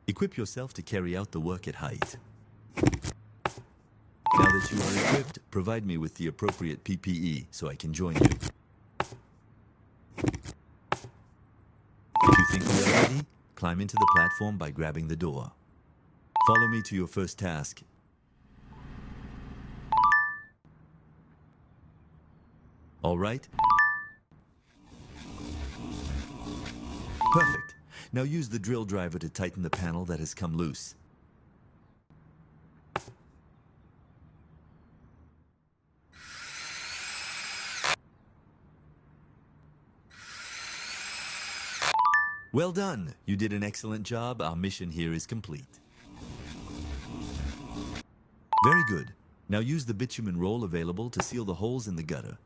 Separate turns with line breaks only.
Equip yourself to carry out the work at height. Now that you are equipped, provide me with the appropriate PPE so I can join you. If you think we are ready, climb into the platform by grabbing the door. Follow me to your first task. All right? Perfect. Now use the drill driver to tighten the panel that has come loose. Well done. You did an excellent job. Our mission here is complete. Very good. Now use the bitumen roll available to seal the holes in the gutter.